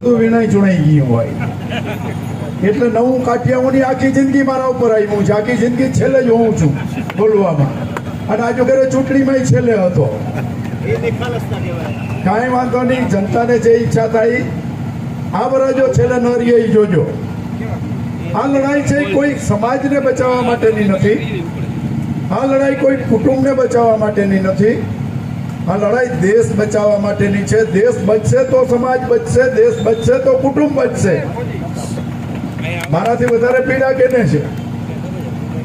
વિનાય ચૂણાઈ ગયું હોય એટલે નવું કાઠિયાઓની આખી જિંદગી મારા ઉપર આવ્યું છે. આખી જિંદગી છેલ્લે જ હોઉં છું બોલવામાં, અને આજુ ઘરે ચૂંટણીમાં છેલ્લે હતો. કાંઈ વાંધો નહીં, જનતાને જે ઈચ્છા થાય આ વરા જો છેલ્લે ન રહીએ એ જોજો. આ લડાઈ છે કોઈ સમાજને બચાવવા માટેની નથી, આ લડાઈ કોઈ કુટુંબને બચાવવા માટેની નથી, આ લડાઈ દેશ બચાવવા માટેની છે. દેશ બચશે તો સમાજ બચશે, દેશ બચશે તો કુટુંબ બચશે. મારાથી વધારે પીડા કેને છે?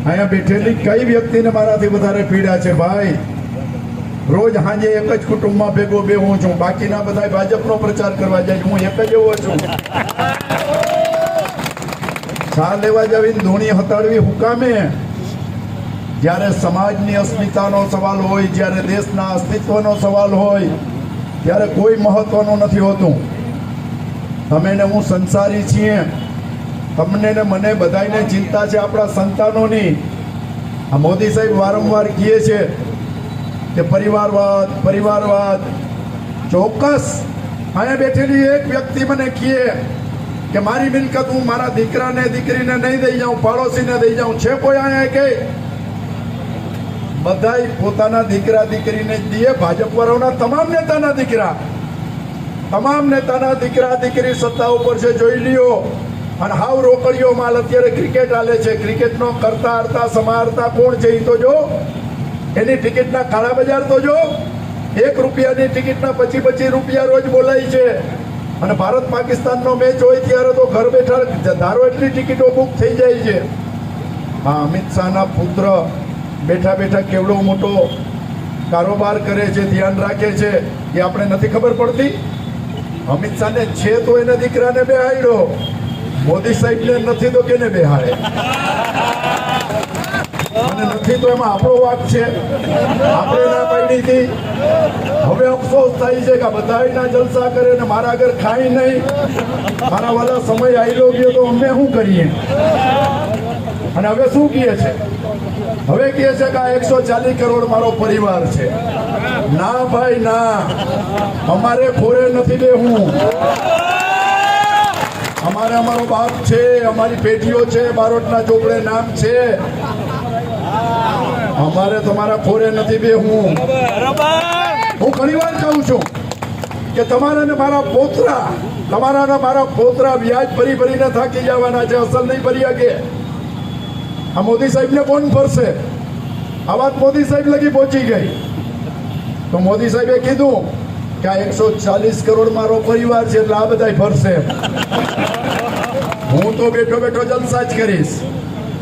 અહીંયા બેઠેલી કઈ વ્યક્તિને મારાથી વધારે પીડા છે? ભાઈ, રોજ સાંજે એક જ કુટુંબમાં ભેગો બેહું છું, બાકીના બધા ભાજપનો પ્રચાર કરવા જાય, હું એક જ એવો છું. ચા લેવા જાવીને ધૂણી હતાડવી હુકામે? જ્યારે સમાજની અસ્મિતાનો સવાલ હોય, જ્યારે દેશના અસ્તિત્વનો સવાલ હોય, ત્યારે કોઈ મહત્વનું નથી હોતું. તમે ને હું સંસારી છીએ, તમને ને મને બધાને ચિંતા છે આપણા સંતાનોની. આ મોદી સાહેબ વારંવાર કહે છે કે પરિવારવાદ પરિવારવાદ. ચોક્કસ અહીંયા બેઠેલી એક વ્યક્તિ મને કહે કે મારી મિલકત હું મારા દીકરાને દીકરીને નહીં દઈ જાઉં, પાડોશીને દઈ જાઉં. છે કોઈ અહીંયા કે? બધાય પોતાના દીકરા દીકરીને જ દે. ભાજપ વાળાના તમામ નેતાના દીકરા દીકરી સત્તા ઉપર છે, જોઈ લ્યો. અને હાવ રોકડીઓ માલ અત્યારે ક્રિકેટ હાલે છે. ક્રિકેટનો કરતા હરતા સમારતા કોણ છે એ તો જો. એની ટિકિટના કાળા બજાર તો જો. 1 રૂપિયાની ટિકિટના 25 રૂપિયા રોજ બોલાય છે. અને ભારત પાકિસ્તાનનો મેચ હોય ત્યારે તો ઘર બેઠા ધારો એટલી ટિકિટો બુક થઈ જાય છે. હા, અમિત શાહના પુત્ર બેઠા બેઠા કેવડો મોટો કારોબાર કરે છે, ધ્યાન રાખે છે, એ આપણે નથી ખબર પડતી? અમિત શાહને છે તો એના દીકરાને બેહાડ્યો, મોદી સાહેબને નથી તો કેને બેહાડે? અને નથી તો એમાં આપણો વાક છે, આપણે ના પાડી હતી. હવે અફસોસ થાય છે કે બધાના જલસા કરે ને મારા આગળ ખાઈ નહીં. મારા વાલા સમય આવેલો ગયો તો અમે શું કરીએ? અને હવે શું કહે છે? હવે કહે છે કે આ 140 કરોડ મારો પરિવાર છે. ના ભાઈ ના, અમારે ખોરે નથી બેહું. અમારે અમારો બાપ છે, અમારી પેઢીઓ છે, બારોટના ચોપડે નામ છે. અમારે તમારા ખોરે નથી બેહું. હું ઘણી વાર કહું છું કે તમારા ને મારા પોતરા વ્યાજ ભરી ભરીને થાકી જવાના છે, અસલ નહીં ભરી શકે. આ મોદી સાહેબને કોણ ફરશે? આ વાત મોદી સાહેબ લગી પહોંચી ગઈ તો મોદી સાહેબે કીધું કે આ 140 કરોડ મારો પરિવાર છે એટલે આ બધા ફરશે. હું તો બેઠો બેઠો જલસા જ કરીશ.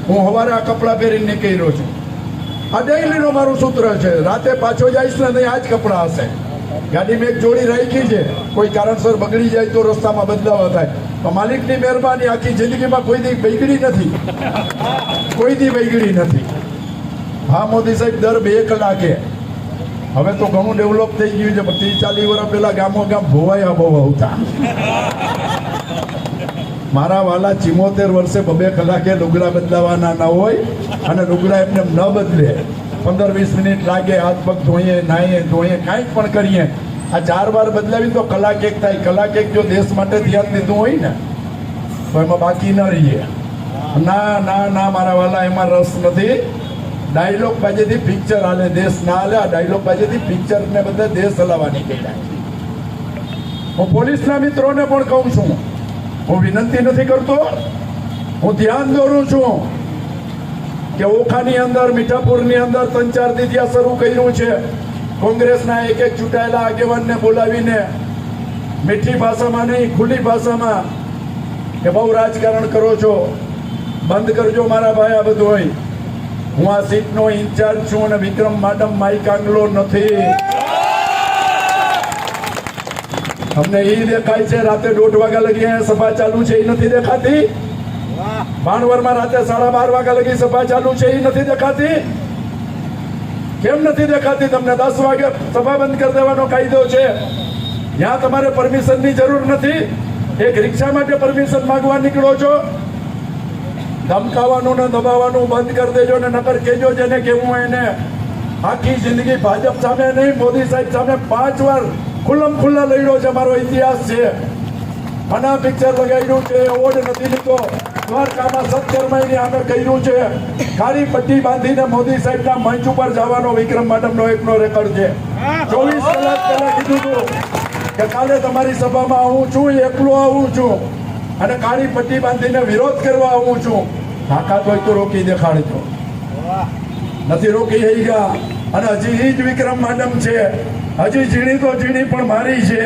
હું સવારે આ કપડાં પહેરીને નીકળ્યો છું. આ ડેઈલીનો મારું સૂત્ર છે. રાતે પાછો જઈશ ને નહીં આ જ કપડાં હશે. ગાડીમાં એક જોડી રાખી છે, કોઈ કારણસર બગડી જાય તો રસ્તામાં બદલાવ થાય. માલિકની મહેરબાની, આખી જિંદગીમાં કોઈ દી બગડી નથી, કોઈ દી બગડી નથી. હા મોદી સાહેબ, દર 2 કલાકે. હવે તો ઘણું ડેવલપ થઈ ગયું છે, પણ 30-40 વર્ષ પહેલા ગામો ગામ ભોવાયા બહુ આવતા. મારા વાલા 74 વર્ષે 2 કલાકે લુગડા બદલાવાના ના હોય, અને લુગડા એમને ન બદલે. 15-20 મિનિટ લાગે, હાથ પગ ધોઈએ, નાહીએ ધોઈએ, કાંઈક પણ કરીએ. આ 4 વાર બદલાવી તો કલાક એક થાય. કલાક એક જો દેશ માટે ધ્યાન દીધું હોય ને તો એમાં બાકી ન રહીએ. ના ના ના મારા વાલા, એમાં રસ નથી. ડાયલોગ બાજેથી પિક્ચર હાલે, દેશ ના હાલે. આ ડાયલોગ બાજેથી પિક્ચરને બધે દેશ હલાવવાની કહેવાય. હું પોલીસના મિત્રોને પણ કહું છું, હું વિનંતી નથી કરતો, હું ધ્યાન દોરું છું કે ઓખાની અંદર, મીઠાપુરની અંદર 3-4 દી ત્યાં શરૂ કર્યું છે. કોંગ્રેસના એક ચૂંટાયેલા આગેવાનને બોલાવીને મીઠી ભાષામાં નહીં, ખુલ્લી ભાષામાં કે બહુ રાજકારણ કરો છો, બંધ કરજો મારા ભાઈ આ બધું હોય. હું આ સીટનો ઇન્ચાર્જ છું અને વિક્રમ માડમ માઈક આંગલો નથી. તમને એ દેખાય છે રાતે 1:30 વાગ્યા લગી સભા ચાલુ છે, એ નથી દેખાતી? ભાણવરમાં રાતે 12:30 વાગ્યા લગી સભા ચાલુ છે, એ નથી દેખાતી? કેમ નથી દેખાતી? તમને 10 વાગે સભા બંધ કરી દેવાનો કાયદો છે. ત્યાં તમારે પરમિશનની જરૂર નથી. એક રિક્ષા માટે પરમિશન માંગવા નીકળો છો. ધમકાવાનું ને દબાવવાનું બંધ કરી દેજો ને નકર કેજો જેને કેવું એને. આખી જિંદગી ભાજપ સામે નહીં, મોદી સાહેબ સામે 5 વાર ખુલ્લમ ખુલ્લા લડ્યો છે. મારો ઇતિહાસ છે. મના પિક્ચર લગાવ્યું છે, એવોર્ડ નથી લીધો. દ્વારકામાં 17 મહિને અમે કર્યું છે. કાળી પટ્ટી બાંધીને મોદી સાહેબના મંચ ઉપર જવાનો વિક્રમ મેડમનો એકનો રેકોર્ડ છે. 24 કલાક પહેલા કીધું હતું કે કાલે તમારી સભામાં આવું છું, એકલો આવું છું અને કાળી પટ્ટી બાંધીને વિરોધ કરવા આવું છું. તાકાત હોય તો રોકી દેખાડજો. નથી રોકી થઈ ગયા અને હજી એ જ વિક્રમ મેડમ છે. હજી ઝીણી તો ઝીણી પણ મારી છે.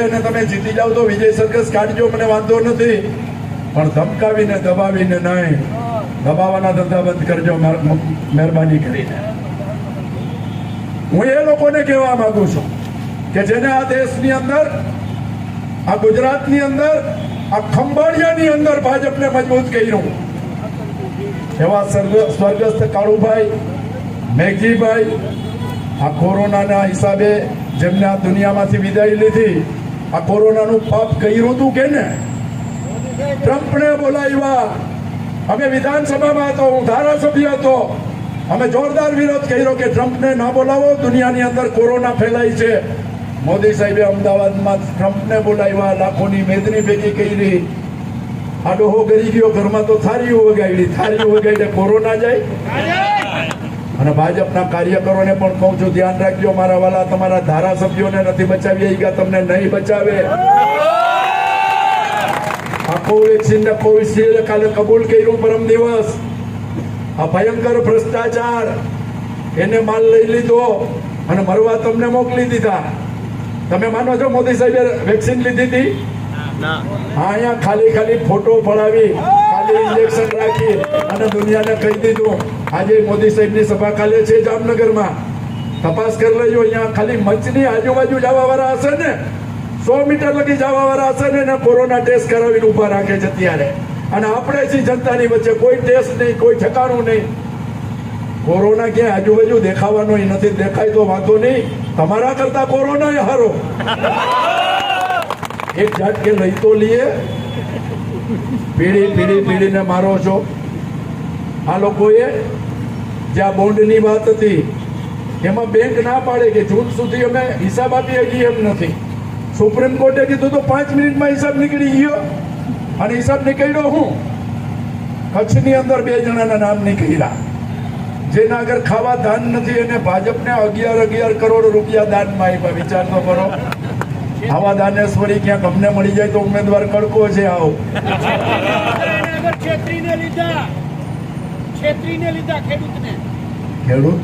અને તમે જીતી જાવ તો વિજય સરઘસ કાઢજો, મને વાંધો નથી, પણ ધમકાવીને દબાવીને નહીં. દબાવવાના ધંધા બંધ કરજો મહેરબાની કરીને. હું એ લોકોને કહેવા માંગુ છું કે જેને આ દેશની અંદર, આ ગુજરાતની અંદર, આ ખંભાળિયાની અંદર ભાજપને મજબૂત કર્યું, એવા સ્વર્ગસ્થ કાળુભાઈ, મેઘજીભાઈ, આ કોરોનાના હિસાબે જેમને આ દુનિયામાંથી વિદાય લીધી, આ કોરોનાનું પાપ કર્યું હતું કે ને? ટ્રમ્પને બોલાવ્યા. અમે વિધાનસભામાં હતો, હું ધારાસભ્ય હતો, અમે જોરદાર વિરોધ કર્યો કે ટ્રમ્પને ન બોલાવો, દુનિયાની અંદર કોરોના ફેલાય છે. મોદી સાહેબે અમદાવાદમાં ટ્રમ્પને બોલાવ્યા, લાખોની મેદની ભેગી કરી. આ ડોહો ગરી ગયો, ઘરમાં તો થારીઓ વગાડી, થારીઓ વગાડીને કોરોના જાય. અને ભાજપના કાર્યકરોને પણ કહું છું, ધ્યાન રાખજો મારા વાલા, તમારા ધારાસભ્યોને નથી બચાવી ગયા, તમને નહીં બચાવે. આ કોવેક્સિન ને કોવિશિલ્ડ કાલે કબૂલ કર્યું પરમ દિવસ. આ ભયંકર ભ્રષ્ટાચાર, એને માલ લઈ લીધો અને મરવા તમને મોકલી દીધા. તમે માનો છો મોદી સાહેબે વેક્સિન લીધી હતી? હા, અહીંયા ખાલી ફોટો પડાવી, ખાલી ઇન્જેક્શન રાખી અને દુનિયાને કહી દીધું. આજે મોદી સાહેબની સભા કાલે છે જામનગરમાં, તપાસ કરી લેજો. અહીંયા ખાલી મંચની આજુબાજુ જવા વાળા હશે ને, 100 મીટર લગી જવા વાળા હશે ને, કોરોના ટેસ્ટ કરાવીને ઉભા રાખે છે ત્યારે. અને આપણે છીએ જનતાની વચ્ચે, કોઈ ટેસ્ટ નહીં, કોઈ ઠેકાણું નહીં. કોરોના ક્યાંય આજુબાજુ દેખાવાનો નથી. દેખાય તો વાંધો નહીં, તમારા કરતા કોરોના હારો. એક ઝાટકે લઈ તો લઈએ, પીડીને મારો છો. આ લોકોએ જે આ બોન્ડની વાત હતી એમાં બેંક ના પાડે કે જૂન સુધી અમે હિસાબ આપી શકીએ એમ નથી. સુપ્રીમ કોર્ટે કીધું તો 5 મિનિટમાં હિસાબ નીકળી ગયો. અને હિસાબ નીકળ્યો હું કચ્છની અંદર 2 જણાના નામ નીકળ્યા. જેના આગળ ખાવા દાન નથી એને ભાજપને 11 કરોડ રૂપિયા દાનમાં આપ્યા. વિચાર તો કરો. આવા દાનેશ્વરી ક્યાંક અમને મળી જાય તો ઉમેદવાર કડકો છે. આવો ખેડૂત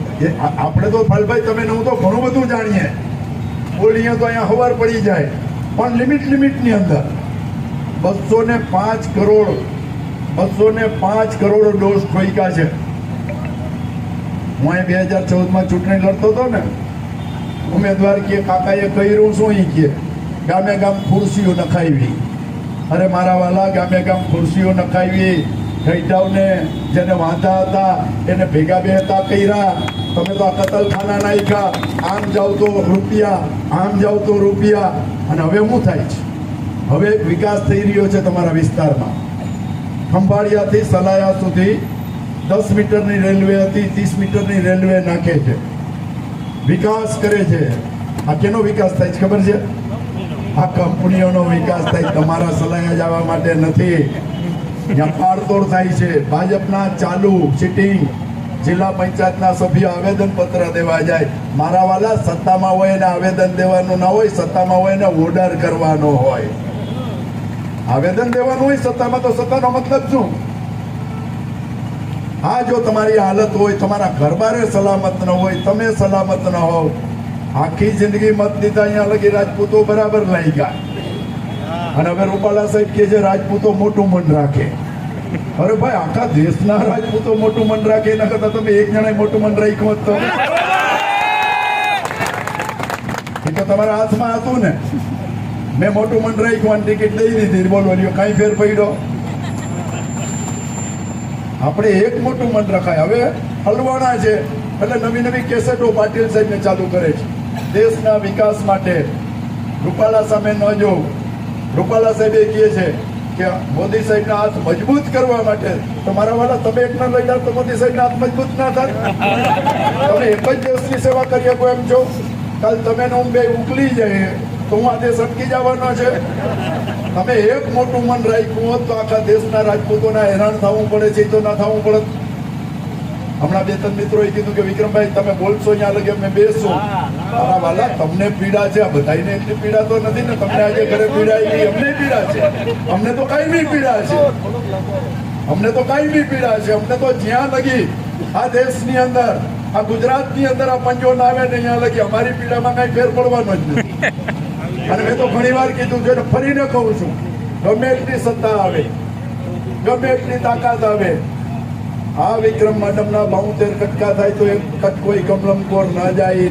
આપણે તો ફલભાઈ તમે હું તો ઘણું બધું જાણીએ, બોલીએ તો અહીંયા ખબર પડી જાય, પણ લિમિટની અંદર 205 કરોડ ડોઝ ઠોક્યા છે. હું 2014માં ચૂંટણી લડતો હતો ને, ઉમેદવાર કે કાકાએ કર્યું શું? એ કે ગામે ગામ ખુરશીઓ નખાવી. અરે મારા વાલા, ગામે ગામ ખુરશીઓ નખાવી. ગઈટાવને જેને વાંધા હતા એને ભેગા બેહતા કર્યા. તમે તો આ કતલખાના નાખ્યા. આમ જાવ તો રૂપિયા, આમ જાવ તો રૂપિયા. અને હવે શું થાય છે? હવે વિકાસ થઈ રહ્યો છે તમારા વિસ્તારમાં. ખંભાળિયાથી સલાયા સુધી 10 મીટરની રેલવે હતી, 30 મીટરની રેલવે નાખે છે, વિકાસ કરે છે. આ કેનો વિકાસ થાય છે ખબર છે? આ કંપનીઓનો વિકાસ થાય, તમારા સલાયા જવા માટે નથી. જ્યાં પાડતોડ થાય છે. ભાજપના ચાલુ સિટિંગ જિલ્લા પંચાયતના સભ્ય આવેદન પત્ર દેવા જાય. મારા વાલા, સત્તામાં હોય એને આવેદન દેવાનું ના હોય, સત્તામાં હોય એને ઓર્ડર કરવાનો હોય. આવેદન દેવાનું હોય સત્તામાં, તો સત્તાનો મતલબ શું? આ જો તમારી હાલત હોય, તમારા ઘરબારે સલામત ન હોય, તમે સલામત ન હોવ, આખી જિંદગી મત દીધા, અહીંયા લગી રાજપૂતો બરાબર લઈ ગયા. અને હવે રૂપાલા સાહેબ કે છે રાજપૂતો મોટું મન રાખે. અરે ભાઈ, આખા દેશના રાજપૂતો મોટું મન રાખે, એના કરતા તમે એક જણાએ મોટું મન રાખ્યું હોત તો એ તો તમારા હાથમાં હતું ને. મેં મોટું મન રાખ્યું, ટિકિટ દઈ દીધી, બોલો કઈ ફેર પડ્યો? આપણે એક મોટું મન રખાય. હવે હલવાણા છે એટલે નવી કેસેટો પાટીલ સાહેબને ચાલુ કરે છે દેશના વિકાસ માટે. રૂપાલા સામે ન જો. રૂપાલા સાહેબ એ કહે છે કે મોદી સાહેબના હાથ મજબૂત કરવા માટે. તમારા વાળા, તમે એક ના લઈ જાવ તો મોદી સાહેબના હાથ મજબૂત ના થાય. તમે એક જ દેશની સેવા કરી શકો એમ છો. કાલ તમે હું બે ઉકલી જાય તો હું આ દેશ અટકી જવાનો છે? તમે એક મોટું મન રાખ્યું હોત તો આખા દેશના રાજપૂતોના હેરાન થવું પડે છે, તો ના થવું પડે. હમણાં બે ત્રણ મિત્રોએ કીધું કે વિક્રમભાઈ તમે બોલશો ત્યાં લગે અમે બેસશું. મારા વાલા, તમને પીડા છે, આ બધાને એટલી પીડા તો નથી ને. તમને આજે ઘરે પીડા આવી, અમને પીડા છે. અમને તો કાયમી પીડા છે. અમને તો કાયમી પીડા છે. અમને તો જ્યાં લગી આ દેશની અંદર, આ ગુજરાતની અંદર આ પંજો ના આવે ને ત્યાં લગી અમારી પીડામાં કઈ ફેર પડવાનો જ નથી. અને મેં તો ઘણી વાર કીધું છે, ફરીને કહું છું, ગમે એટલી સત્તા આવે, ગમે એટલી તાકાત આવે, આ વિક્રમ મેડમના 72 કટકા થાય તો એક કટકો કમલમકોર ન જાય.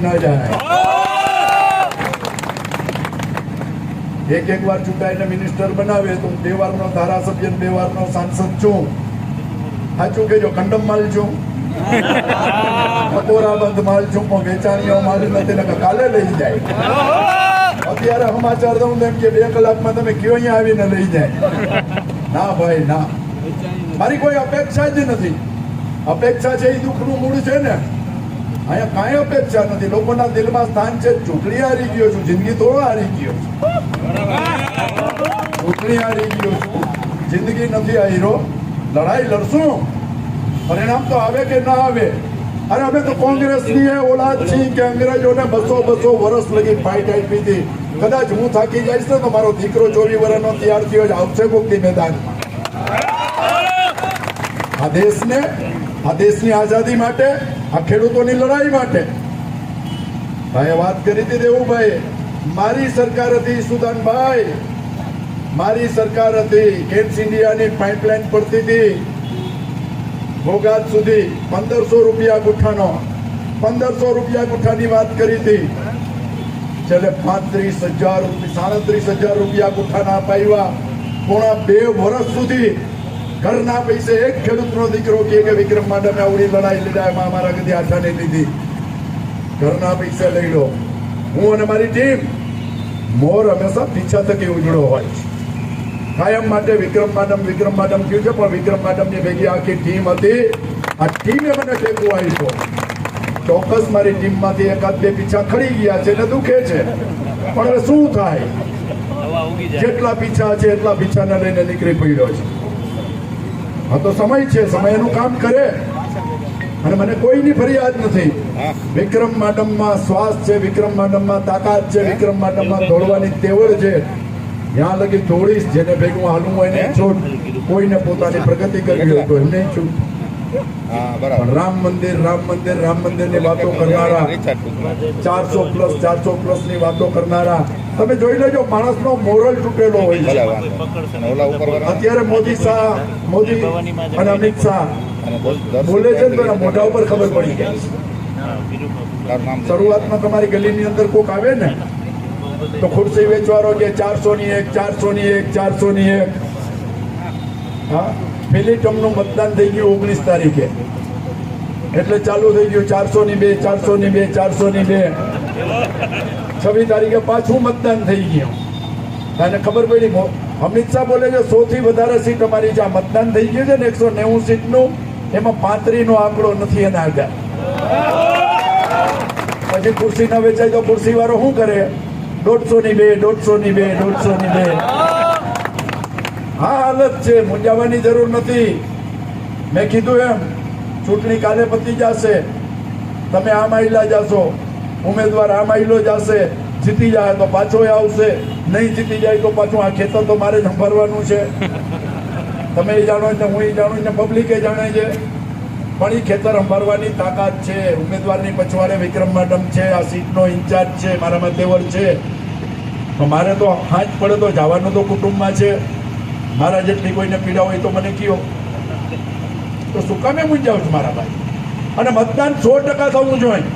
એક વાર ચૂંટાઈને મિનિસ્ટર બનાવે તો હું 2 વારનો ધારાસભ્ય, 2 વારનો સાંસદ છું. સાચું કેજો, કંડમ માલ છું, કપોરાબંધ માલ છું, પણ વેચાણીઓ માલ નથી ને કાલે લઈ જાય. અત્યારે સમાચાર દઉં એમ કે 2 કલાકમાં તમે કયો અહીંયા આવીને લઈ જાય. ના ભાઈ ના, મારી કોઈ અપેક્ષા જ નથી. અપેક્ષા છે એ દુઃખનું મૂળ છે ને. અહીંયા કાંઈ અપેક્ષા નથી. લોકોના દિલમાં સ્થાન છે. ચૂંટણી હારી ગયો છું, જિંદગી તો હારી ગયો છું. ચૂંટણી હારી ગયો છું, જિંદગી નથી હાર્યો. લડાઈ લડશું, પરિણામ તો આવે કે ના આવે. અને અમે તો કોંગ્રેસની ઓલાદ છીએ કે અંગ્રેજોને 200 વર્ષ લગી ફાઇટ આપી હતી. કદાચ હું થાકી જઈશ ને તો મારો દીકરો 24 વર્ષનો તૈયાર થયો જ આવશે મુક્તિ મેદાનમાં. આ દેશની આઝાદી માટે, આ ખેડૂતોની લડાઈ માટે. ભાઈ વાત કરી હતી દેવુભાઈ, મારી સરકાર હતી સુદાનભાઈ, મારી સરકાર હતી. કેટ્સ ઇન્ડિયાની પાઇપલાઇન પડતી હતી ભોગાત સુધી. 1500 રૂપિયા ગુઠ્ઠાનો, 1500 રૂપિયા ગુઠ્ઠાની વાત કરી હતી. છેલ્લે 37,000 રૂપિયા ગુઠ્ઠાના અપાવ્યા. પોણા 2 વર્ષ સુધી ઘરના પૈસે એક ખેડૂતનો દીકરો કે વિક્રમ મેડમે આવડી લડાઈ લડાઈમાં અમારા ગદી આઠાને લીધી. ઘરના પૈસે લઈ લો. હું અને મારી ટીમ મોર હંમેશા પીછા થકી ઉજળો હોય છે. કાયમ માટે વિક્રમ મેડમ કહ્યું છે, પણ વિક્રમ મેડમની ભેગી આખી ટીમ હતી. આ ટીમે મને ટેકો આપ્યો. ચોક્કસ મારી ટીમમાંથી 1-2 પીછા ખડી ગયા છે ને દુખે છે, પણ હવે શું થાય? જેટલા પીછા છે એટલા પીછાને લઈને નીકળી પડ્યો છે. હા તો સમય છે, સમય એનું કામ કરે. અને મને કોઈની ફરિયાદ નથી. વિક્રમ મેડમમાં શ્વાસ છે, વિક્રમ મેડમમાં તાકાત છે, વિક્રમ મેડમમાં દોડવાની તેવડ છે. ત્યાં લગી દોડીશ. જેને ભેગું હાલવું હોય ને છોડ. કોઈને પોતાની પ્રગતિ કરવી હોય તો એમને છૂટ. રામ મંદિરની વાતો કરનારા, 400+ ની વાતો કરનારા, તમે જોઈ લેજો, માણસનો મોરલ તૂટેલો હોય છે. અત્યારે મોદી અને અમિત શાહ બોલે છે ને તો મોઢા ઉપર ખબર પડી જાય. શરૂઆતમાં તમારી ગલીની અંદર કોક આવે ને તો ખુરશી વેચવાનો કે 400 ની એક. હા, પેલી ટર્મનું મતદાન થઈ ગયું 19 તારીખે, એટલે ચાલુ થઈ ગયું 400 ની 2. 26 તારીખે પાછું મતદાન થઈ ગયું. અને ખબર પડી, અમિત શાહ બોલે છે 100 થી વધારે સીટ અમારી જે મતદાન થઈ ગયું છે ને 190 સીટનું, એમાં 35 નો આંકડો નથી એના આગળ. પછી ખુરશી ના વેચાય તો ખુરશી વાળો શું કરે? 150 ની 2. હા, હાલત છે. મૂંઝાવાની જરૂર નથી. મેં કીધું એમ, ચૂંટણી કાલે પતી જશે. તમે આ માઇલા જશો, ઉમેદવાર આ માઇલો જશે. જીતી જાય તો પાછો આવશે, નહીં જીતી જાય તો પાછું. આ ખેતર તો મારે જ સંભાળવાનું છે. તમે એ જાણો ને, હું એ જાણું ને, પબ્લિક એ જાણે છે. પણ એ ખેતર સંભાળવાની તાકાત છે. ઉમેદવારની પછવાડે વિક્રમ મેડમ છે. આ સીટનો ઇન્ચાર્જ છે, મારામાં તેવડ છે. તો મારે તો હાથ પડે તો જવાનું તો કુટુંબમાં છે. મારા જેટલી કોઈને પીડા હોય તો મને કયો. તો શું કામે મૂંઝાવ છું મારા ભાઈ? અને મતદાન 100% થવું જોઈએ.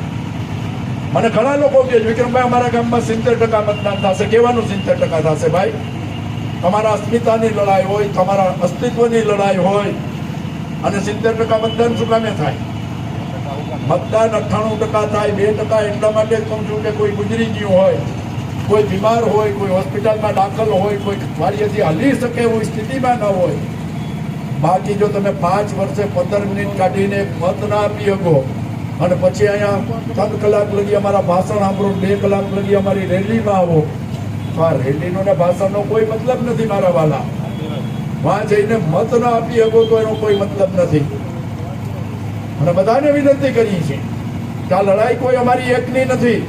મને ઘણા લોકો કહે વિક્રમભાઈ અમારા ગામમાં 70% મતદાન થશે. કહેવાનું 70% થશે ભાઈ. તમારા અસ્મિતાની લડાઈ હોય, તમારા અસ્તિત્વની લડાઈ હોય, અને 70% મતદાન શું કામે થાય? મતદાન 98% થાય. 2% એટલા માટે કહું છું કે કોઈ ગુજરી ગયું હોય, કોઈ બીમાર હોય, કોઈ હોસ્પિટલમાં દાખલ હોય, કોઈ વાડીએથી હલી શકે એવી સ્થિતિમાં ન હોય. બાકી જો તમે 5 વર્ષે 15 મિનિટ કાઢીને મત ના આપી શકો અને પછી અહીંયા 3 કલાક લગી અમારા ભાષણ સાંભળો, 2 કલાક લગી અમારી રેલીમાં આવો, તો આ રેલીનો ને ભાષણનો કોઈ મતલબ નથી મારા વાલા. વહાં જઈને મત ન આપી શકો તો એનો કોઈ મતલબ નથી. અને બધાને વિનંતી કરી છે કે આ લડાઈ કોઈ અમારી એકની નથી.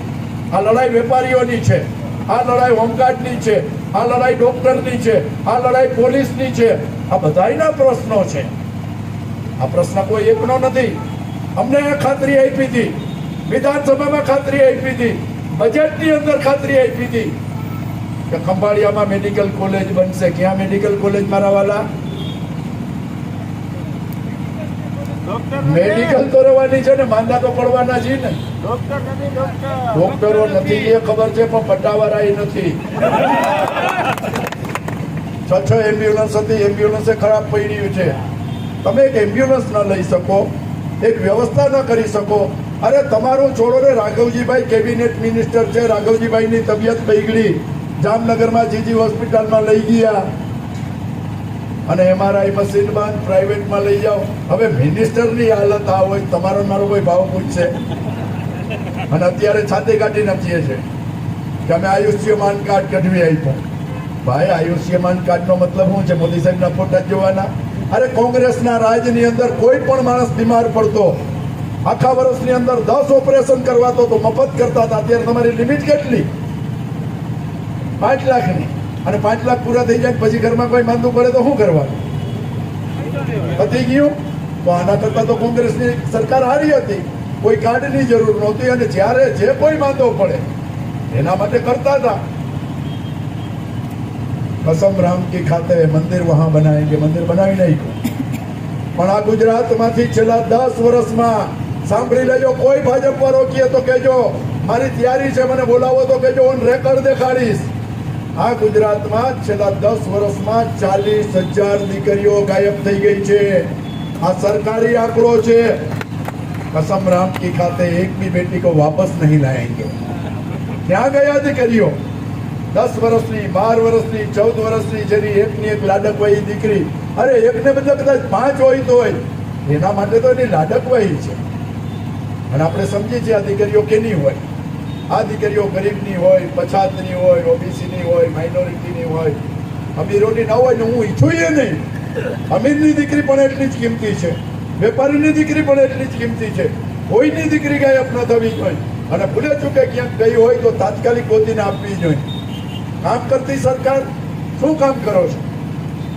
આ લડાઈ વેપારીઓની છે, આ લડાઈ હોમગાર્ડની છે, આ લડાઈ ડોક્ટરની છે, આ લડાઈ પોલીસની છે. આ બધાયના પ્રશ્નો છે. આ પ્રશ્ન કોઈ એકનો નથી. અમને ખાતરી આપી હતી, વિધાનસભામાં ખાતરી આપી હતી, બજેટની અંદર ખાતરી આપી હતી કે ખંભાળિયામાં મેડિકલ કોલેજ બનશે. ક્યાં મેડિકલ કોલેજ મારા વાલા? મેડિકલ તો રહેવાની છે ને, માંદા તો પડવાના છે ને. ડોક્ટરો નથી એ ખબર છે, પણ પટ્ટાવાળા નથી. 6 એમ્બ્યુલન્સ હતી, એમ્બ્યુલન્સે ખરાબ પડ્યું છે. તમે એક એમ્બ્યુલન્સ ન લઈ શકો, એક વ્યવસ્થા ન કરી શકો. અરે તમારું છોડો ને, રાઘવજીભાઈ કેબિનેટ મિનિસ્ટર છે, રાઘવજીભાઈની તબિયત બગડી, જામનગરમાં જીજી હોસ્પિટલમાં લઈ ગયા અને MRI મશીન બંધ, પ્રાઇવેટમાં લઈ જાઓ. હવે મિનિસ્ટરની હાલત આ હોય, તમારો મારો કોઈ ભાવ પૂછશે? અને અત્યારે છાતી કાઢી નાખીએ છે કે અમે આયુષ્યમાન કાર્ડ કઢવી આપ્યું. ભાઈ, આયુષ્યમાન કાર્ડનો મતલબ શું છે? મોદી સાહેબના ફોટા જોવાના? અરે કોંગ્રેસના રાજની અંદર કોઈ પણ માણસ બીમાર પડતો, આખા વર્ષની અંદર 10 ઓપરેશન કરવાતો તો મફત કરતા હતા. અત્યારે તમારી લિમિટ કેટલી? 5 લાખની. અને 5 લાખ પૂરા થઈ જાય પછી ઘરમાં કોઈ માંદું પડે તો શું કરવાનું? પતી ગયું. તો આના કરતા તો કોંગ્રેસની સરકાર હારી હતી. કોઈ કાર્ડની જરૂર નહોતી અને જ્યારે જે કોઈ માંદો પડે એના માટે કરતા હતા. कसम राम की खाते मंदिर वहां बनाएंगे, मंदिर बनाવી નાખ્યું. પણ આ ગુજરાતમાંથી છેલ્લા 10 વર્ષમાં સાંભળી લેજો, કોઈ ભાજપ વાળો કહે તો કહેજો, મારી તૈયારી છે, મને બોલાવો તો કહેજો, ઓન રેકોર્ડ દેખાડીશ. આ ગુજરાતમાં છેલ્લા 10 વર્ષમાં 40,000 દીકરીઓ ગાયબ થઈ ગઈ છે. આ સરકારી આંકડો છે. कसम राम की खाते एक भी बेटी को वापस नहीं लाएंगे. ક્યાં ગયા દીકરીઓ? 10 વર્ષની, 12 વર્ષની, 14 વર્ષની, જેની એકની એક લાડક વહી દીકરી. અરે એકને બદલે કદાચ 5 હોય તો એના માટે તો એની લાડક વહી છે. અને આપણે સમજીએ છીએ આ દીકરીઓ કેની હોય. આ દીકરીઓ ગરીબની હોય, પછાતની હોય, ઓબીસીની હોય, માઇનોરિટીની હોય, અમીરોની ના હોય. ને હું ઈચ્છું એ નહીં. અમીરની દીકરી પણ એટલી જ કિંમતી છે, વેપારીની દીકરી પણ એટલી જ કિંમતી છે. કોઈની દીકરી ગાયબ ન થવી જોઈએ. અને ભૂલે ચૂકે ક્યાંક ગઈ હોય તો તાત્કાલિક ગોતીને આપવી જોઈએ. કામ કરતી સરકાર શું કામ કરો છો?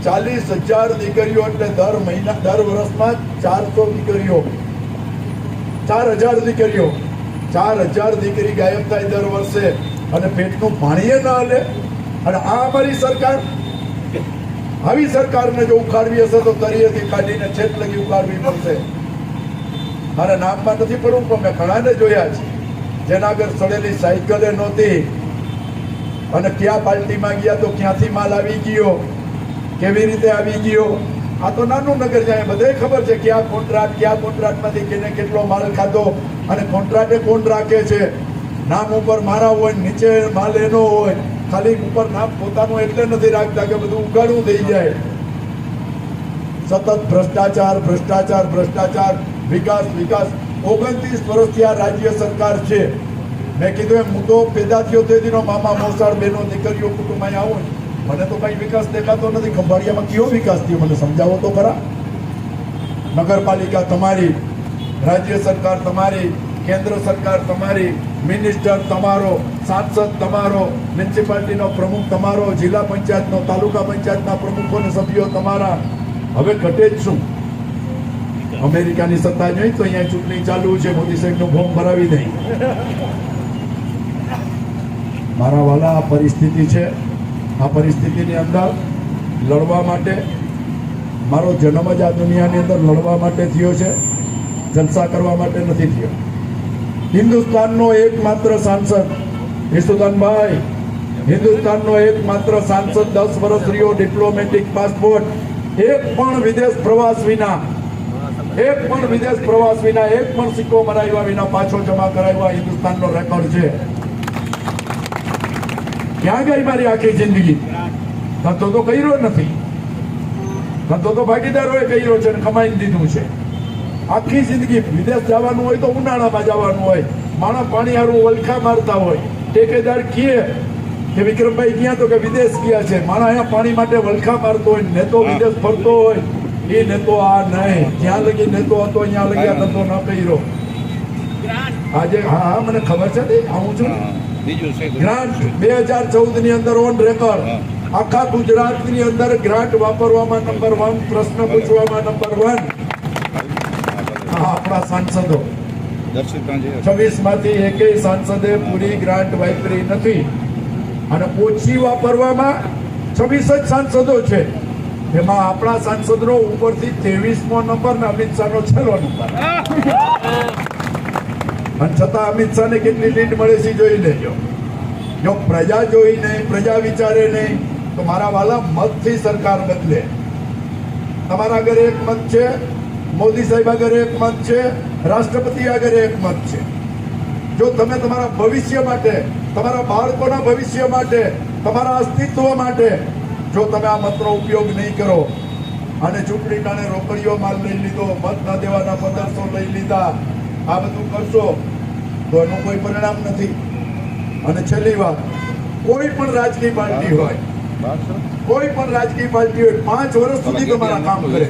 40,000 દીકરીઓ એટલે દર વર્ષમાં 400 દીકરીઓ, 4,000 દીકરીઓ, 4,000 દીકરી ગાયબ થાય દર વર્ષે. અને પેટનું પાણીએ ન હાલે. અને આ અમારી સરકાર. આવી સરકારને જો ઉખાડવી હશે તો તરીએથી કાઢીને છેક લગી ઉખાડવી પડશે. મારે નામમાં નથી પડવું, પણ મેં ઘણાને જોયા છે જેના આગળ સડેલી સાયકલે નહોતી અને ક્યાં પાર્ટીમાં ગયા તો ક્યાંથી માલ આવી ગયો, કેવી રીતે આવી ગયો. આ તો નાનું નગર જાય, બધે ખબર છે ક્યાં કોન્ટ્રાક્ટમાંથી કેને કેટલો માલ ખાધો અને કોન્ટ્રાક્ટે કોણ રાખે છે. નામ ઉપર મારા હોય, નીચે માલ એનો હોય. ખાલી ઉપર નામ પોતાનું એટલે નથી રાખતા કે બધું ઉગાડવું થઈ જાય. સતત ભ્રષ્ટાચાર, ભ્રષ્ટાચાર, ભ્રષ્ટાચાર, વિકાસ, વિકાસ. 29 વર્ષથી આ રાજ્ય સરકાર છે. મેં કીધું એમ, હું તો પેદા થયો તેનો મામા, મોસાળ, બહેનો, દીકરીઓ, કુટુંબમાં આવું, મને તો કઈ વિકાસ દેખાતો નથી. ખંભાળિયામાં કયો વિકાસ થયો મને સમજાવો તો ખરા. નગરપાલિકા તમારી, રાજ્ય સરકાર તમારી, કેન્દ્ર સરકાર તમારી, મિનિસ્ટર તમારો, સાંસદ તમારો, મ્યુનિસિપાલિટીનો પ્રમુખ તમારો, જિલ્લા પંચાયતનો, તાલુકા પંચાયતના પ્રમુખો અને સભ્યો તમારા. હવે ઘટે જ શું? અમેરિકાની સત્તા જોઈ તો અહીંયા ચૂંટણી ચાલુ છે, મોદી સાહેબનું ફોર્મ ભરાવી દઈ. મારા વાલા, આ પરિસ્થિતિ છે. આ પરિસ્થિતિની અંદર લડવા માટે મારો જન્મ જ આ દુનિયાની અંદર લડવા માટે થયો છે, જલસા કરવા માટે નથી થયો. હિન્દુસ્તાનનો એકમાત્ર સાંસદ ઈસુદાનભાઈ, હિન્દુસ્તાનનો એકમાત્ર સાંસદ, 10 વર્ષ રહ્યો, ડિપ્લોમેટિક પાસપોર્ટ, એક પણ વિદેશ પ્રવાસ વિના, એક પણ વિદેશ પ્રવાસ વિના, એક પણ સિક્કો મરાવ્યા વિના પાછો જમા કરાવ્યા હિન્દુસ્તાનનો રેકોર્ડ છે. ક્યાં ગઈ મારી આખી જિંદગી? ધંધો તો કર્યો નથી, ધંધો તો ભાગીદારોએ કર્યો છે અને કમાઈને દીધું છે. આખી જિંદગી વિદેશ જવાનું હોય તો ઉનાળામાં જવાનું હોય, માણસ પાણી હારું વલખા મારતા હોય, ઠેકેદાર કહે કે વિક્રમભાઈ ક્યાં તો કે વિદેશ ગયા છે. માણસ અહીંયા પાણી માટે વલખા મારતો હોય, નેતો વિદેશ ફરતો હોય, એ નેતો આ નહીં. જ્યાં લગી નેતો હતો ત્યાં લગી આ નતો ન કર્યો. આજે હા મને ખબર છે ને, આવું છું. ગ્રાન્ટ 2014 ની અંદર ઓન રેકોર્ડ આખા ગુજરાતની અંદર ગ્રાન્ટ વાપરવામાં નંબર 1, પ્રશ્ન પૂછવામાં નંબર 1 આપણા સાંસદો. 26 માંથી એકેય સાંસદે પૂરી ગ્રાન્ટ વાપરી નથી. અને ઓછી વાપરવામાં 26 જ સાંસદો છે. એમાં આપણા સાંસદનો ઉપરથી 23મો નંબર ને અમિત શાહનો 6લો નંબર. અને છતાં અમિત શાહને કેટલી લીડ મળે છે જોઈ લેજો. જો પ્રજા જોઈ નહીં, પ્રજા વિચારે નહીં, તો મારા વાલા મતથી સરકાર બદલે. તમારા આગળ એક મત છે, મોદી સાહેબ આગળ એક મત છે, રાષ્ટ્રપતિ આગળ એક મત છે. જો તમે તમારા ભવિષ્ય માટે, તમારા બાળકોના ભવિષ્ય માટે, તમારા અસ્તિત્વ માટે જો તમે આ મતનો ઉપયોગ નહીં કરો અને ચૂંટણી ટાણે રોકડીઓ માલ લઈ લીધો, મત ન દેવાના 1500 લઈ લીધા, આ બધું કરશો તો એનું કોઈ પરિણામ નથી. અને છેલ્લી વાત, કોઈ પણ રાજકીય પાર્ટી હોય, કોઈ પણ રાજકીય પાર્ટી હોય 5 વર્ષ સુધી તમારા કામ કરે.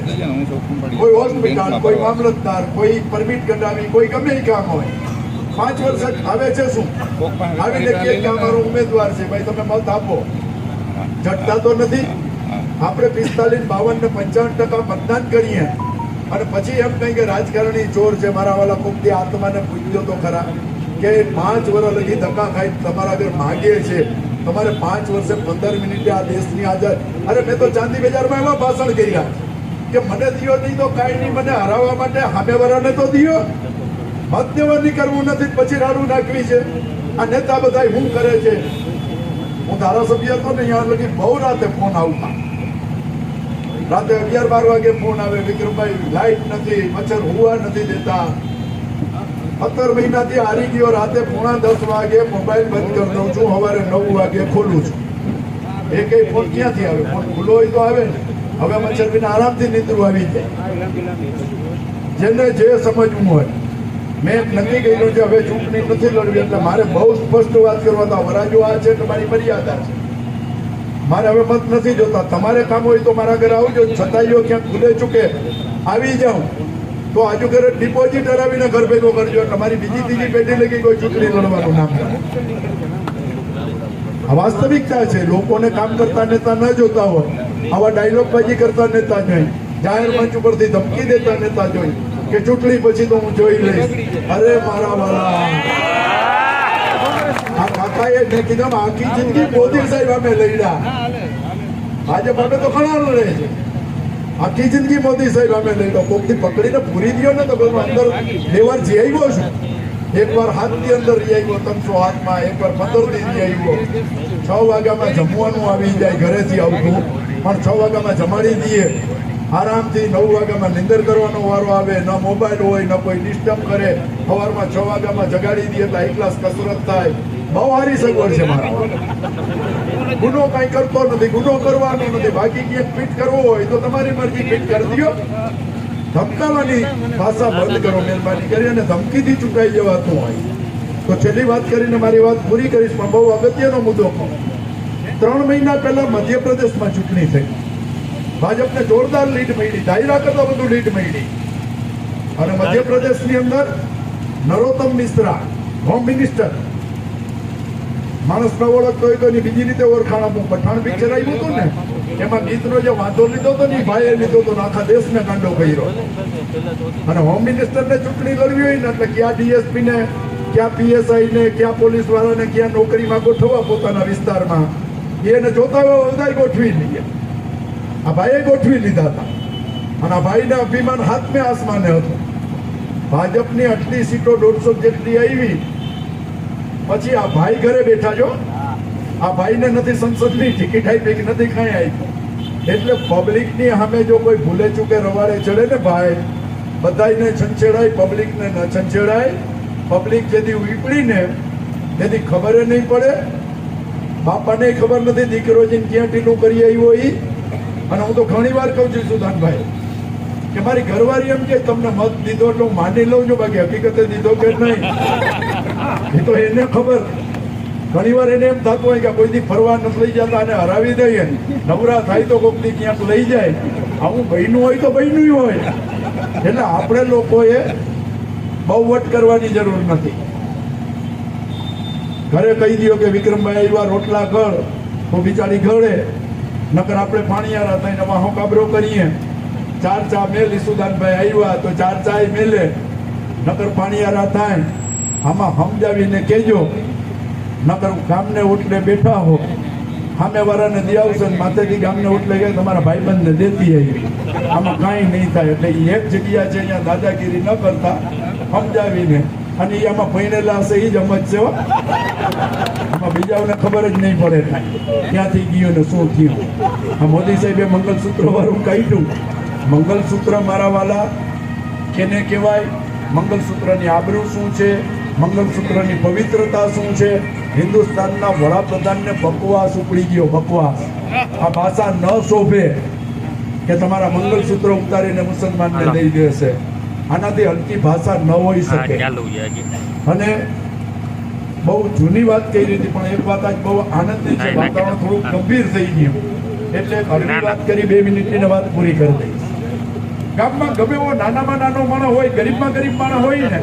કોઈ હોસ્પિટલ, કોઈ મામલતદાર, કોઈ પરમિટ કઢાવી, કોઈ ગમે એ કામ હોય, 5 વર્ષ આવે છે. શું આવીને કે અમારો ઉમેદવાર છે, ભાઈ તમે મત આપો. જટતા તો નથી. આપણે 45, 52 ને 55% મતદાન કરીએ અને પછી એમ કહી કે રાજકારણી ચોર છે. મારા વાલા કોકથી આત્માને પૂછ્યો તો ખરા કે 5 વર્ષ લગી ધક્કા ખાઈ તમારા આગળ માગીએ છે. તમારે 5 વર્ષે 15 મિનિટે આ દેશની આઝાદ. અરે મેં તો ચાંદી બજારમાં એવા ભાષણ કર્યા કે મને દિયો નહીં તો કાંઈ નહીં, મને હરાવવા માટે સામેવાળાને તો દિયો. મત દેવાની કરવું નથી, પછી રાડું નાખવી છે. આ નેતા બધા શું કરે છે? હું ધારાસભ્ય હતો ને, અહીંયા લગી બહુ રાતે ફોન આવતા. રાતે 11-12 વાગે ફોન આવે, વિક્રમભાઈ લાઈટ નથી, મચ્છર હોવા નથી દેતા. 17 મહિનાથી હારી ગયો. રાતે 9:30 વાગે મોબાઈલ બંધ કરી દઉં છું, સવારે 9 વાગે ખોલું છું. એ કઈ ફોન ક્યાંથી આવે? ફોન ખુલ્લો હોય તો આવે ને. હવે મચ્છર વિના આરામથી નીંદરું આવી જાય. જેને જે સમજવું હોય. મેં નક્કી કર્યું છે હવે ચૂંટણી નથી લડવી, એટલે મારે બહુ સ્પષ્ટ વાત કરવા તો વરાજો આ છે, તમારી મર્યાદા છે. મારે હવે મત નથી જોતા. તમારે કામ હોય તો મારા ઘરે આવજો. છતાંય ક્યાંક ભૂલે ચૂકે આવી જાઉં તો આજુ ઘરે ડિપોઝિટ હરાવીને ઘર ભેગો કરજો. તમારી બીજી ત્રીજી પેઢી લગી કોઈ ચૂંટણી લડવાનું નામ કરે. આ વાસ્તવિકતા છે. લોકોને કામ કરતા નેતા ન જોતા હોય, આવા ડાયલોગબાજી કરતા નેતા જોઈ, જાહેર મંચ ઉપરથી ધમકી દેતા નેતા જોઈ કે ચૂંટણી પછી તો હું જોઈ લઈશ. અરે મારા વાળા, આ કાકાએ મેં કીધું આખી જિંદગી મોદી સાહેબ અમે લડ્યા. આજે અમે તો ઘણા લડે છે. આખી જિંદગી મોદી સાહેબ અમે લડ્યો. કોકથી પકડીને પૂરી દો ને તો બધું અંદર 2 વાર જઈ આવ્યો છું. એકવાર હાથની અંદર જઈ આવ્યો 300 હાથમાં, એકવાર 15 દી જઈ આવ્યો. 6 વાગ્યામાં જમવાનું આવી જાય, ઘરેથી આવતું પણ 6 વાગ્યામાં જમાડી દઈએ. આરામથી 9 વાગ્યામાં નિંદર કરવાનો વારો આવે. ન મોબાઈલ હોય, ન કોઈ ડિસ્ટર્બ કરે. સવારમાં 6 વાગ્યામાં જગાડી દઈએ એટલે એક ક્લાસ કસરત થાય. બહુ સારી સગવડ છે મારા. ગુનો કઈ કરતો નથી, ગુનો કરવાનો નથી. બાકી ક્યાંક ફિટ કરવો હોય તો તમારી મરજી, ફિટ કરી દો. ધમકાવાની ભાષા બંધ કરો મહેરબાની કરી, અને ધમકીથી ચૂકાઈ જવાતું હોય તો છેલ્લી વાત કરીને મારી વાત પૂરી કરીશ. પણ બહુ અગત્યનો મુદ્દો કહું. 3 મહિના પહેલા મધ્યપ્રદેશમાં ચૂંટણી થઈ. ભાજપને જોરદાર લીડ મળી, દાયરા કરતા બધું લીડ મળી. અને મધ્યપ્રદેશની અંદર નરોત્તમ મિશ્રા, હોમ મિનિસ્ટર, માણસ ન ઓળખતો હોય તો એની બીજી રીતે ઓળખાણ આપું. પઠાણ પિક્ચર આવ્યું હતું ને, એમાં ગીતનો જે વાંધો લીધો હતો ને, ભાઈએ લીધો હતો, આખા દેશને ગાંડો કર્યો. અને હોમ મિનિસ્ટરને ચૂંટણી લડવી હોય ને એટલે ક્યાં ડીએસપી ને, ક્યાં પીએસઆઈ ને, ક્યાં પોલીસ વાળાને ક્યાં નોકરીમાં ગોઠવવા પોતાના વિસ્તારમાં, એને જોતા હોય બધા ગોઠવી લઈએ. આ ભાઈએ ગોઠવી લીધા હતા. અને આ ભાઈના અભિમાન હાથમે આસમાને હતું. ભાજપની આટલી સીટો 150 જેટલી આવી, પછી આ ભાઈ ઘરે બેઠા છો. આ ભાઈને નથી સંસદની ટિકિટ આપી કે નથી કાંઈ આપ્યું. એટલે પબ્લિકની સામે જો કોઈ ભૂલે ચૂકે રવાડે ચડે ને ભાઈ, બધાને છંછેડાય, પબ્લિકને ન છંછેડાય. પબ્લિક જેથી ઉપડીને તેથી ખબર નહીં પડે. બાપાને ખબર નથી દીકરો જઈને ક્યાં ટીલું કરી આવ્યો એ. અને હું તો ઘણી વાર કહું છું સુધાનભાઈ કે મારી ઘરવાળી એમ કે તમને મત દીધો એટલે હું માની લઉં છું, બાકી હકીકતે દીધો કે નહીં એ તો એને ખબર. ઘણી વાર એને એમ થતું હોય કે કોઈ દી ફરવા નથી લઈ જતા અને હરાવી દઈએ, નવરા થાય તો કોઈક દી ક્યાંક લઈ જાય. આવું બહેનું હોય તો બહેનું હોય. એટલે આપણે લોકોએ બહુ વટ કરવાની જરૂર નથી. ઘરે કહી દો કે વિક્રમભાઈ આવ્યા રોટલા ઘર તો બિચારી ઘરે, નકર આપણે પાણીયારા થઈને વાહો કાબરો કરીએ. ચાર ચા મેલ ઈસુદાનભાઈ આવ્યા તો ચાર ચા મેલે, નકર પાણીયારા થાય. આમાં સમજાવીને કહેજો, નકર ગામને ઓટલે બેઠા હો, સામે વાળાને દે આવશે ને માથેથી ગામને ઓટલે ગયા તમારા ભાઈબંધને દેતી આવી. આમાં કાંઈ નહીં થાય. એટલે એક જગ્યા છે અહીંયા દાદાગીરી ન કરતા, સમજાવીને. અને એ આમાં ભણેલા હશે એ જ સમજશે હો. આમાં બીજાઓને ખબર જ નહીં પડે ક્યાંથી ગયું ને શું થયું. આ મોદી સાહેબે મંગલસૂત્ર વાળું કાઢ્યું. મંગલસૂત્ર મારા વાલા કેને કહેવાય? મંગલસૂત્રની આબરૂ શું છે? મંગલસૂત્રની પવિત્રતા શું છે? હિન્દુસ્તાનના વડાપ્રધાનને બકવાસ ઉપડી ગયો, બકવાસ. આ ભાષા ન શોભે કે તમારા મંગલસૂત્ર ઉતારીને મુસલમાનને દઈ દેશે. આનાથી હલકી ભાષા ન હોઈ શકે. અને બહુ જૂની વાત કહી હતી, પણ એક વાત આજ બહુ આનંદની છે. વાતાવરણ થોડું ગંભીર થઈ ગયું એટલે ઘણી વાત કરી, 2 મિનિટની વાત પૂરી કરી દઈ. ગામમાં ગમે એવો નાનામાં નાનો માણસ હોય, ગરીબમાં ગરીબ માણસ હોય ને,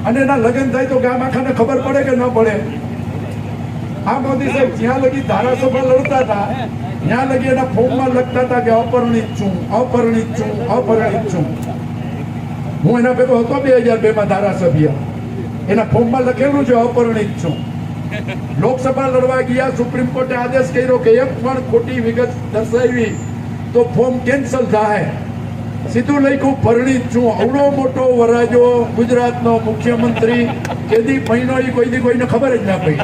અને એના લગ્ન થાય તો ગામ આખાને ખબર પડે કે ન પડે? આ મોદી સાહેબ જ્યાં લગી ધારાસભા લડતા હતા ત્યાં લગી એના ફોર્મમાં લખતા હતા કે અપરિણિત છું, અપરિણિત છું, અપરિણિત છું. હું એના ભેગો હતો 2002 ધારાસભ્ય. એના ફોર્મમાં લખેલું છે અપરિણિત છું. લોકસભા લડવા ગયા, સુપ્રીમ કોર્ટે આદેશ કર્યો કે એક પણ ખોટી વિગત દર્શાવી તો ફોર્મ કેન્સલ થાય. સીધું લખ્યું પરિણિત છું. અવડો મોટો વરાજો ગુજરાતનો મુખ્યમંત્રી કેદી મહિનો કોઈ દી કોઈને ખબર જ ના પડી.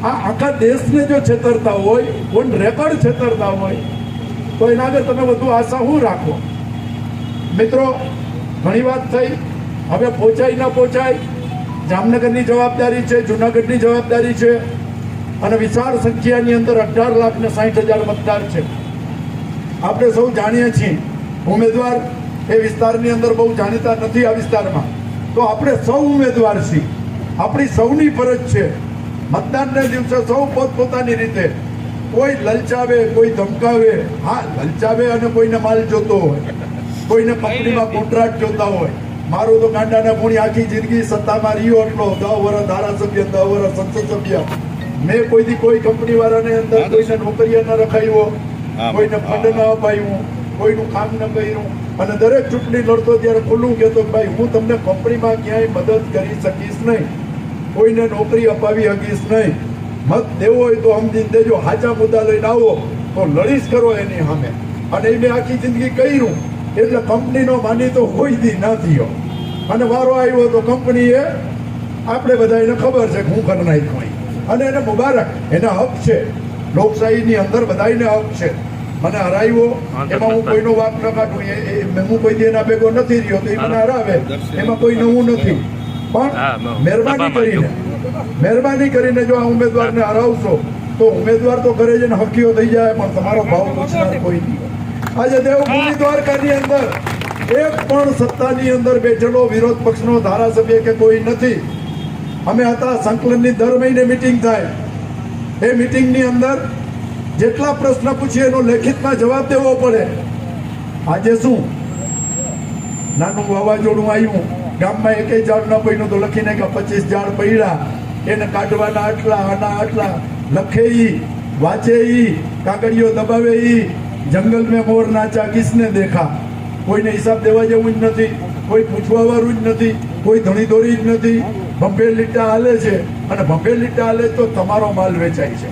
આ આખા દેશને જો છેતરતા હોય, ઓન રેકોર્ડ છેતરતા હોય, તો એના આગળ તમે વધુ આશા શું રાખો? મિત્રો, ઘણી વાત થઈ, હવે પહોંચાય ના પહોંચાય જામનગરની જવાબદારી છે, જુનાગઢની જવાબદારી છે. અને વિશાળ સંખ્યાની અંદર 18,60,000 મતદાર છે. આપણે સૌ જાણીએ છીએ ઉમેદવાર એ વિસ્તારની અંદર બહુ જાણીતા નથી. આ વિસ્તારમાં તો આપણે સૌ ઉમેદવાર છીએ. આપણી સૌની ફરજ છે મતદાનને દિવસે સૌ પોતપોતાની રીતે, કોઈ લલચાવે, કોઈ ધમકાવે. હા, લલચાવે અને કોઈને માલ જોતો હોય, કોઈને કંપનીમાં કોન્ટ્રાક્ટ જોતા હોય. મારું તો ગાંડાના પૂણી આખી જિંદગી સત્તામાં રહ્યો, એટલો 10 વર્ષ ધારાસભ્ય, 10 વર્ષ સંસદ સભ્ય. મેં કોઈથી કોઈ કંપની વાળાને અંદર કોઈને નોકરીએ ન રખાયો, કોઈને ફંડ ન અપાયું, કોઈનું કામ ન કર્યું. અને દરેક ચૂંટણી લડતો ત્યારે ખુલ્લું કહેતો કે ભાઈ હું તમને કંપનીમાં ક્યાંય મદદ કરી શકીશ નહીં, કોઈને નોકરી અપાવી શકીશ નહીં. મત દેવો હોય તો સમજી દેજો, સાચા મુદ્દા લઈને આવો તો લડીશ કરો એની સામે. અને એ મેં આખી જિંદગી કર્યું. એટલે કંપનીનો માની તો કોઈ દી ના થયો. અને વારો આવ્યો તો કંપનીએ, આપણે બધાને ખબર છે હું કરી નાખ્યું. અને એને મુબારક, એને હક છે. લોકશાહીની અંદર બધાને હક છે. મને હરાવ્યો એમાં હું કોઈનો વાક ન કાઢું. હું કોઈ દી એના ભેગો નથી રહ્યો તો એ મને હરાવે, એમાં કોઈ નવું નથી. પણ મહેરબાની કરીને જો આ ઉમેદવારને હરાવશો તો ઉમેદવાર તો ઘરે જઈને હકીઓ થઈ જાય, પણ તમારો ભાવ પૂછનાર કોઈ નહીં. આજે દેવભૂમિ દ્વારકાની અંદર એક પણ સત્તાની અંદર બેઠેલો વિરોધ પક્ષનો ધારાસભ્ય કે કોઈ નથી. અમે હતા, સંકલનની દર મહિને મિટિંગ થાય. એ મિટિંગની અંદર જેટલા પ્રશ્ન પૂછીએ એનો લેખિતમાં જવાબ દેવો પડે. આજે શું, નાનું વાવાઝોડું આવ્યું, ગામમાં એકેય ઝાડ ન પડ્યું તો લખીને કે 25 ઝાડ પડ્યા, એને કાઢવાના આટલા, આના આટલા. લખે ઈ, વાંચે ઈ, કાગળિયો દબાવે ઈ. જંગલ મેં મોર નાચા કિસને દેખા. કોઈને હિસાબ દેવા જેવું જ નથી, કોઈ પૂછવા વાળું જ નથી, કોઈ ધણી દોરી જ નથી. ભંભે લીટા હાલે છે, અને ભંભે લીટા હાલે તો તમારો માલ વેચાય છે.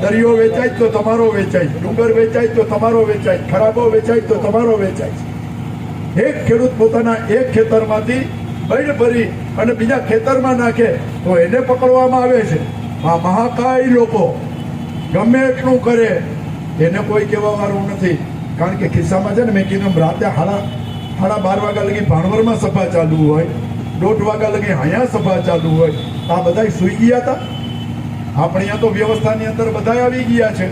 દરિયો વેચાય તો તમારો વેચાય, ડુંગર વેચાય તો તમારો વેચાય, ખરાબો વેચાય તો તમારો વેચાય છે. એક ખેડૂત પોતાના એક ખેતરમાંથી બૈડ ભરી અને બીજા ખેતરમાં નાખે તો એને પકડવામાં આવે છે. આ મહાકાય લોકો ગમે એટલું કરે એને કોઈ કહેવા વાળું નથી. કારણ કે ખિસ્સામાં છે ને, મેં કીધું રાતે 12:30 વાગ્યા લગી ભાણવરમાં સભા ચાલુ હોય, 1:30 વાગ્યા લગી અહીંયા સભા ચાલુ હોય. આ બધા સૂઈ ગયા હતા. આપણે અહીંયા તો વ્યવસ્થાની અંદર બધા આવી ગયા છે.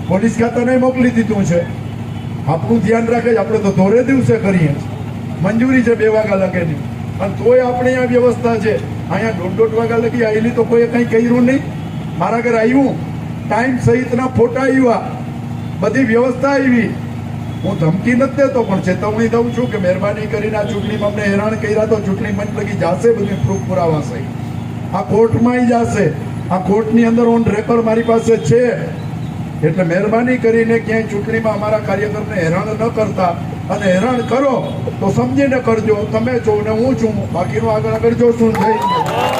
પોલીસ ખાતાને મોકલી દીધું છે. આપણું ધ્યાન રાખે છે. આપણે તો ધોરે દિવસે કરીએ છીએ, મંજૂરી છે 2 વાગ્યા લગેની, અને તોય આપણે અહીંયા વ્યવસ્થા છે. અહીંયા દોઢ વાગ્યા લગી આવેલી તો કોઈ કંઈ કર્યું નહીં. મારા ઘરે આવ્યું, ટાઈમ સહિતના ફોટા આવ્યા, બધી વ્યવસ્થા આવી. હું ધમકી નથી દેતો પણ ચેતવણી દઉં છું કે મહેરબાની કરીને આ ચૂંટણીમાં અમને હેરાન કર્યા તો ચૂંટણી મંચ લગી જશે, બધી પ્રૂફ પુરાવા સહિત આ કોર્ટમાં જશે. આ કોર્ટની અંદર ઓન રેકોર્ડ મારી પાસે છે. એટલે મહેરબાની કરીને ક્યાંય ચૂંટણીમાં અમારા કાર્યકરને હેરાન ન કરતા, અને હેરાન કરો તો સમજીને કરજો. તમે છો ને હું છું, બાકીનું આગળ જોશું. જય